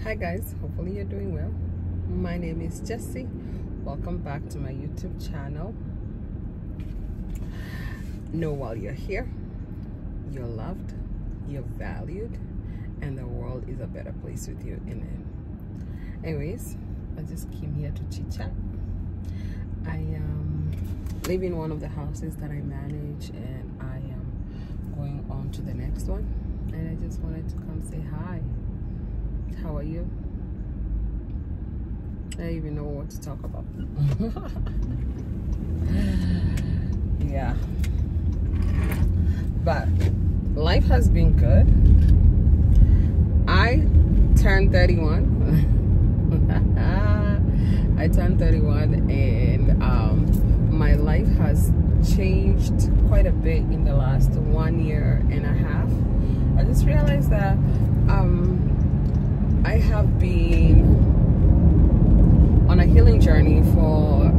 Hi guys, hopefully you're doing well. My name is Jessie. Welcome back to my YouTube channel. Know while you're here, you're loved, you're valued, and the world is a better place with you in it. Anyways, I just came here to chit chat. I live in one of the houses that I manage, and I am going on to the next one, and I just wanted to come say hi. How are you? I don't even know what to talk about. Yeah, but life has been good. I turned 31. I turned 31, and my life has changed quite a bit in the last 1 year and a half. I just realized that I have been on a healing journey for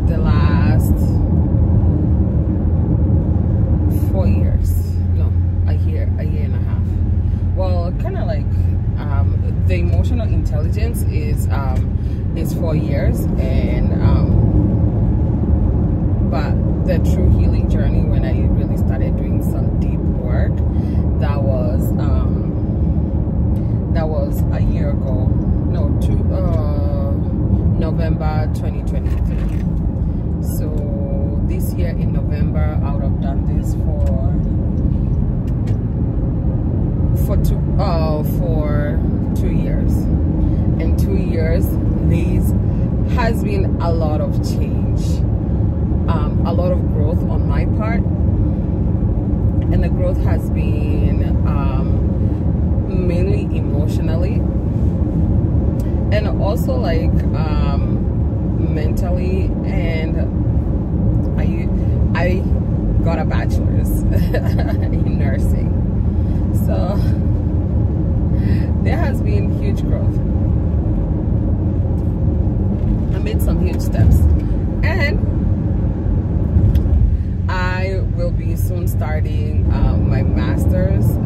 the last 4 years. No, a year and a half. Well, kind of like the emotional intelligence is 4 years, and but the true healing journey, when I really started doing some deep work, that was a year ago. No, November 2023. So this year in November, I would have done this for 2 years. In 2 years, there has been a lot of change, a lot of growth on my part, and the growth has been mainly emotionally, and also like mentally. And I got a bachelor's in nursing, so there has been huge growth. I made some huge steps, and I will be soon starting my master's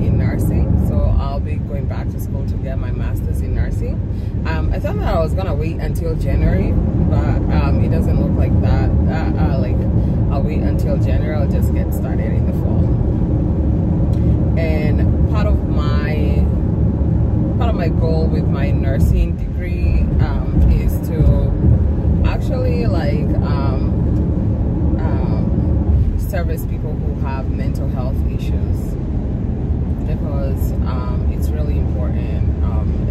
in nursing. So I'll be going back to school to get my master's in nursing. I thought that I was gonna wait until January, but it doesn't look like that. Like I'll wait until January. I'll just get started in the fall. And part of my goal with my nursing degree is to actually like service people who have mental health issues, because it's really important,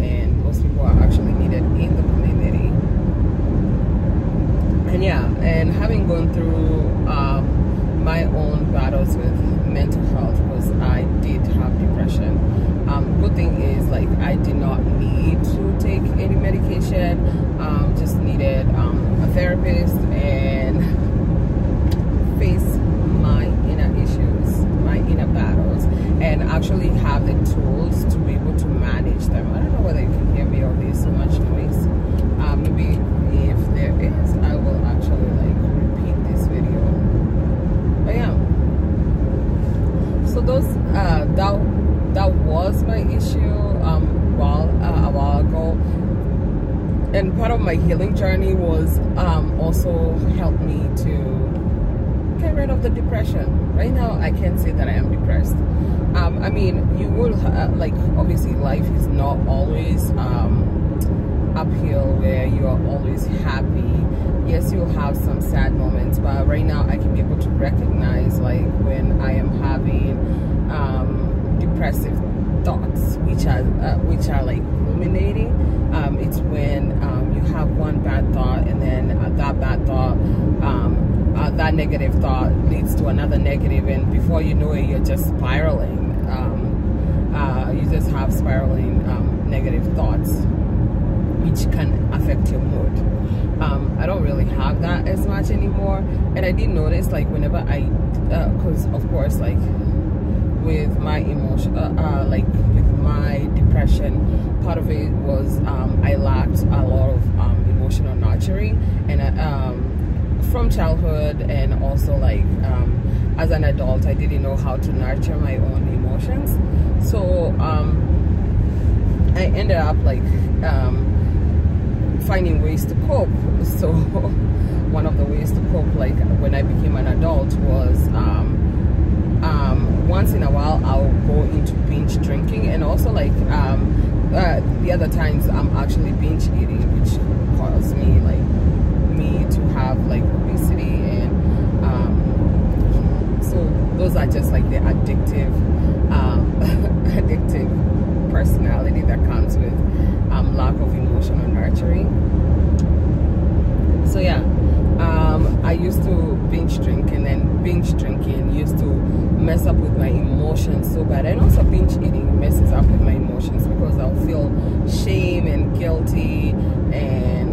and those people are actually needed in the community. And yeah, and having gone through my own battles with mental health, because I did have depression. Good thing is, like, I did not need to take any medication, just needed a therapist and face my inner issues, my inner battles, and actually have the tools to be able to manage them. I don't know whether you can hear me or there's so much noise. Maybe if there is, I will actually like repeat this video. But yeah, so those that was my issue a while ago, and part of my healing journey was also helped me to get rid of the depression. Right now, I can't say that I am depressed. I mean, you will like, obviously life is not always uphill where you are always happy. Yes, you'll have some sad moments, but right now I can be able to recognize, like, when I am having depressive thoughts, which are like ruminating. It's when you have one bad thought, and then that bad thought, that negative thought leads to another negative, and before you know it, you're just spiraling. You just have spiraling negative thoughts, which can affect your mood. I don't really have that as much anymore, and I did notice, like, whenever because of course, like, with my emotion, like with my depression, part of it was I lacked a lot of emotional nurturing, and from childhood, and also like as an adult, I didn't know how to nurture my own emotions. So I I ended up like finding ways to cope. So one of the ways to cope, like when I became an adult, was once in a while I'll go into binge drinking, and also like the other times I'm actually binge eating, which caused me to have like obesity, and so those are just like the addictive addictive personality that comes with lack of emotional nurturing. So yeah, I used to binge drink, and then binge drinking used to mess up with my emotions so bad, and also binge eating messes up with my emotions because I'll feel shame and guilty and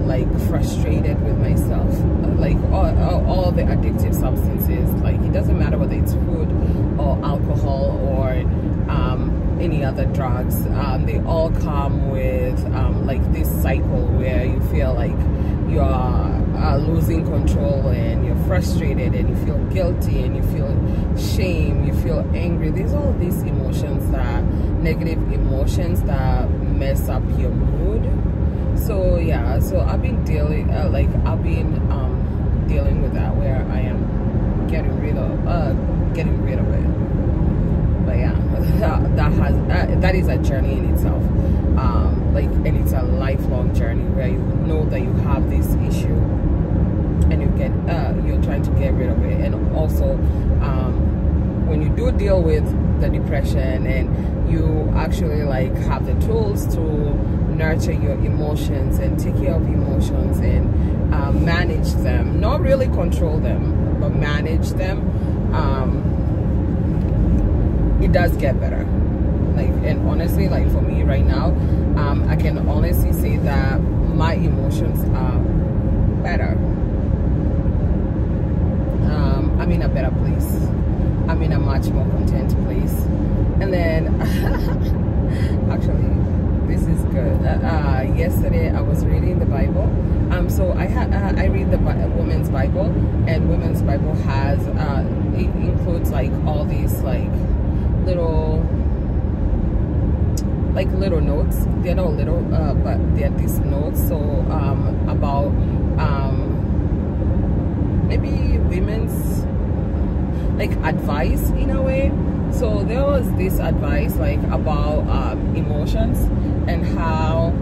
like frustrated with myself. Like all the addictive substances, like it doesn't matter whether it's food or alcohol or any other drugs, they all come with like this cycle where you feel like you're losing control, and you're frustrated, and you feel guilty, and you feel shame, you feel angry. There's all these emotions, that negative emotions that mess up your mood. So yeah, so I've been dealing dealing with that, where I am getting rid of it. But yeah, that is a journey in itself, and it's a lifelong journey where you know that you have this issue, and you're trying to get rid of it. And also when you do deal with the depression, and you actually like have the tools to nurture your emotions and take care of emotions and manage them, not really control them, but manage them, it does get better. And honestly, like for me right now, I can honestly say that my emotions are better. I'm in a better place. I'm in a much more content place. And then actually, this is good. Yesterday I was reading the Bible. So I read the Women's Bible, and Women's Bible has it includes like all these like little notes. They're not little, but they're these notes. So about maybe women's like advice in a way. So there was this advice like about emotions, and how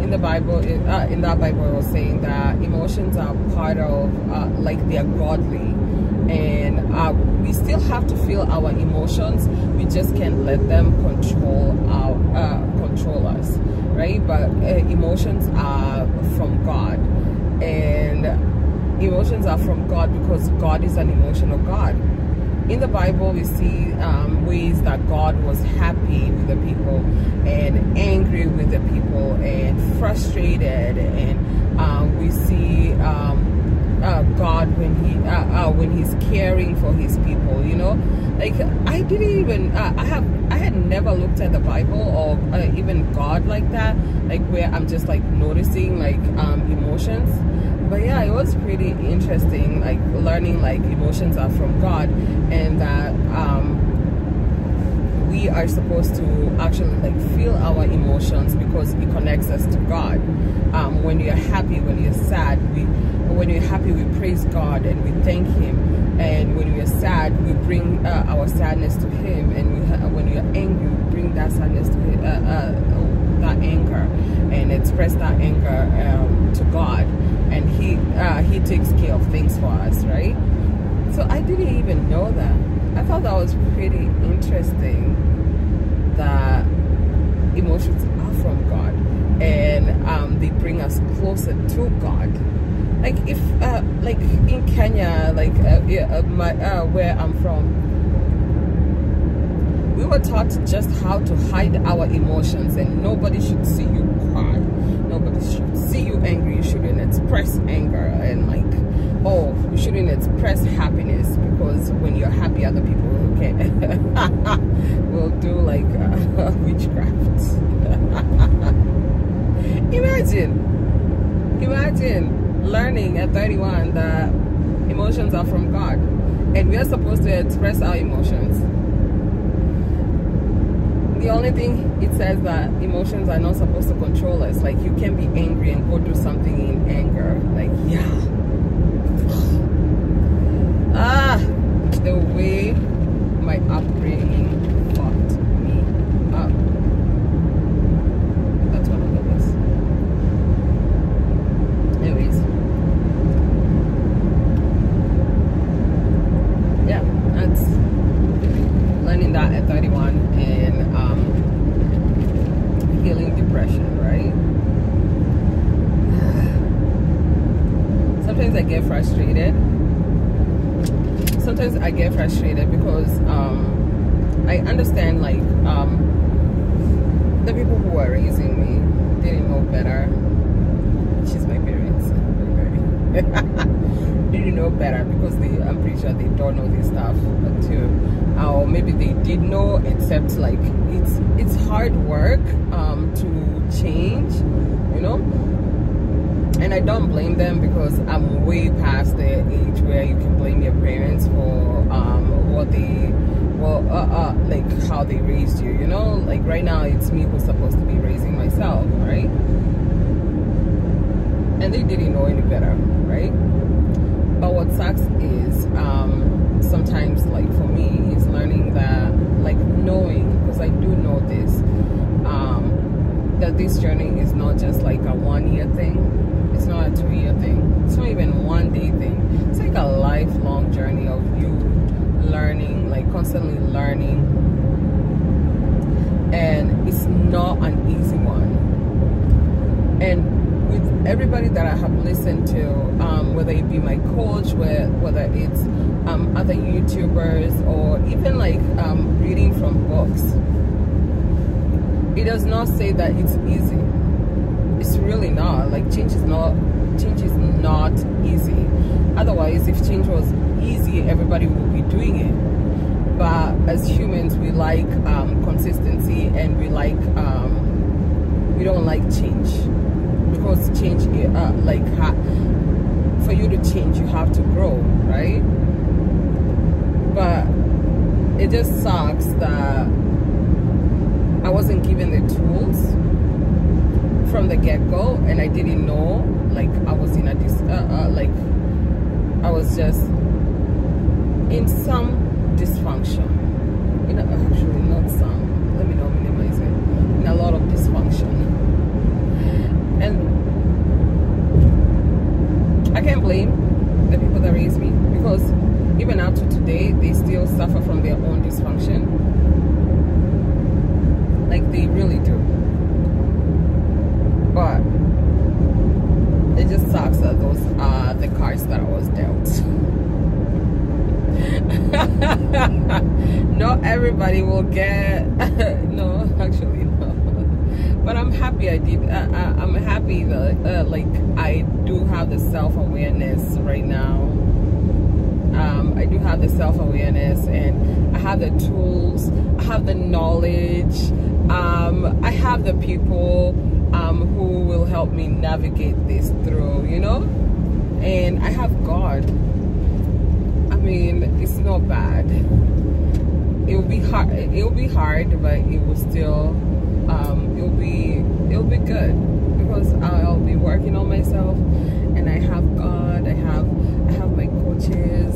in the Bible, in that Bible, it was saying that emotions are part of like they're godly, and we still have to feel our emotions. We just can't let them control us, right? But emotions are from God, and emotions are from God because God is an emotional God. In the Bible, we see ways that God was happy with the people, and angry with the people, and frustrated, and we see God when he's caring for his people. You know, like I had never looked at the Bible or even God like that, like where I'm just like noticing like emotions. But yeah, it was pretty interesting, like learning like emotions are from God, and that we are supposed to actually like feel our emotions because it connects us to God. When you're happy, when you're sad, when you're happy, we praise God and we thank Him, and when we're sad, we bring our sadness to Him, and when you're angry, we bring that sadness to Him, that anger, and express that anger to God. And he takes care of things for us, right? So I didn't even know that. I thought that was pretty interesting, that emotions are from God, and they bring us closer to God. Like if like in Kenya, like where I'm from, we were taught just how to hide our emotions, and nobody should see you cry. Nobody should see you angry. You shouldn't express anger, and like, oh, you shouldn't express happiness, because when you're happy, other people will do like witchcraft. Imagine learning at 31 that emotions are from God, and we are supposed to express our emotions. the only thing it says that emotions are not supposed to control us. Like, you can be angry and go do something in anger. Like, yeah. The way my upbringing fucked me up. That's one of the ways. Anyways. Yeah, that's learning that at 31 and healing depression, right? Sometimes I get frustrated. Sometimes I get frustrated because I understand, like, the people who are raising me didn't know better. She's my parents. Didn't know better because I'm pretty sure they don't know this stuff too. Or maybe they did know, except like it's hard work to change, you know. And I don't blame them because I'm way past the age where you can blame your parents for what they, like how they raised you, you know. Like right now it's me who's supposed to be raising myself, right? And they didn't know any better, right? But what sucks is sometimes, like for me, is learning that, like knowing, because I do know this, that this journey is not just like a 1 year thing. It's not a 2 year thing. It's not even 1 day thing. It's like a lifelong journey of you learning, like constantly learning. And it's not an easy one. And with everybody that I have listened to, whether it be my coach, whether it's other YouTubers, or even like reading from books, it does not say that it's easy. It's really not. Like change is not easy. Otherwise, if change was easy, everybody would be doing it. But as humans, we like consistency, and we like we don't like change, because change for you to change, you have to grow, right? But it just sucks that I wasn't given the tools from the get-go, and I didn't know. Like I was in a like I was just in some dysfunction, you know. Actually not some, let me not minimize it, in a lot of dysfunction. And I can't blame the people that raised me, because even up to today they still suffer from their own dysfunction. Like they really do. But it just sucks that those are the cards that I was dealt. Not everybody will get no, actually no. But I'm happy I did. I'm happy that like I do have the self-awareness right now. I do have the self-awareness, and I have the tools, I have the knowledge, I have the people who will help me navigate this through, you know. And I have God. I mean, it's not bad. It will be hard. It will be hard, but it will still it'll be good, because I'll be working on myself, and I have God. I have my coaches.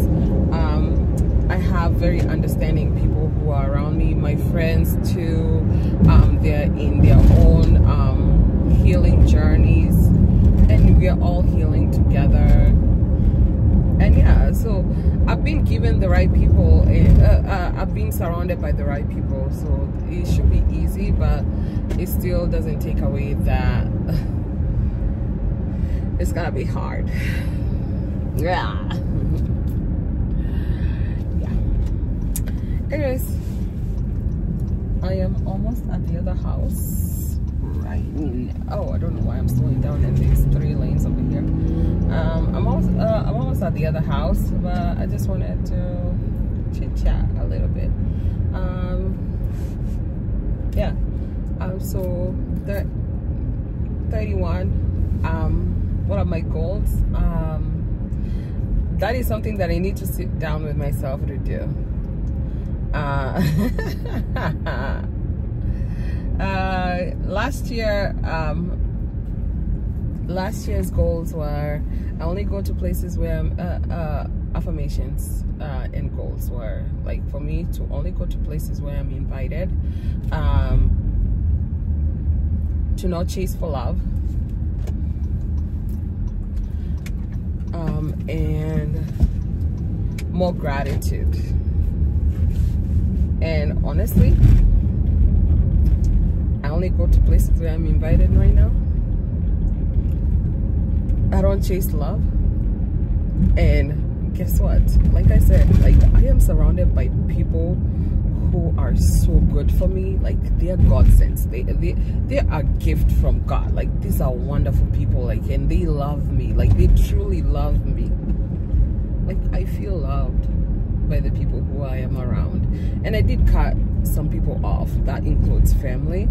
I have very understanding people who are around me. My friends too. They're in their own healing journeys, and we are all healing together. And yeah, so I've been given the right people, I've been surrounded by the right people, so it should be easy, but it still doesn't take away that it's gonna be hard. Yeah. Anyways, I am almost at the other house right now. Oh, I don't know why I'm slowing down, and there's 3 lanes over here. I'm almost at the other house, but I just wanted to chit chat a little bit. Yeah. So 31. What are my goals? That is something that I need to sit down with myself to do. Last year's goals were I only go to places where affirmations and goals were like for me to only go to places where I'm invited, to not chase for love, and more gratitude. And honestly, I only go to places where I'm invited right now. I don't chase love. And guess what? Like I said, like I am surrounded by people who are so good for me. Like they're God sent. They're a gift from God. Like these are wonderful people. Like, and they love me. Like they truly love me. Like I feel loved by the people who I am around. And I did cut some people off. That includes family.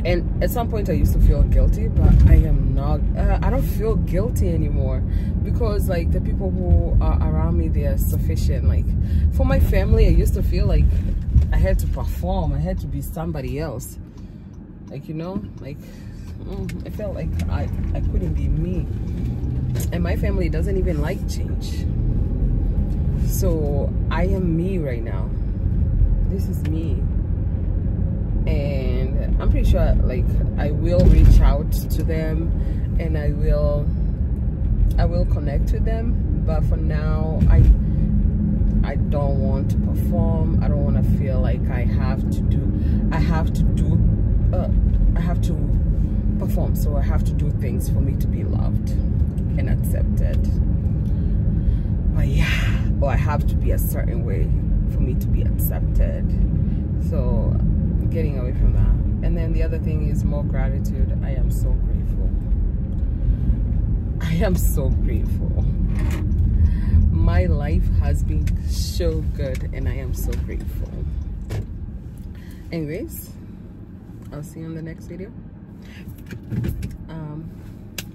And at some point I used to feel guilty, but I am not, I don't feel guilty anymore, because like the people who are around me, they are sufficient. Like for my family, I used to feel like I had to perform, I had to be somebody else. Like, you know, like I felt like I couldn't be me. And my family doesn't even like change. So I am me right now. This is me. And I'm pretty sure like I will reach out to them and I will connect to them, but for now I don't want to perform. I don't want to feel like I have to perform, so I have to do things for me to be loved and accepted. But yeah, or I have to be a certain way for me to be accepted. So getting away from that. And then the other thing is more gratitude. I am so grateful. I am so grateful. My life has been so good and I am so grateful. Anyways, I'll see you in the next video.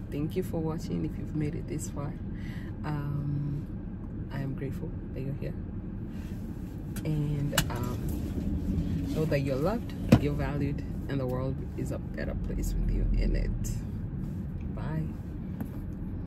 Thank you for watching. If you've made it this far, I am grateful that you're here. And know that you're loved, you're valued, and the world is a better place with you in it. Bye.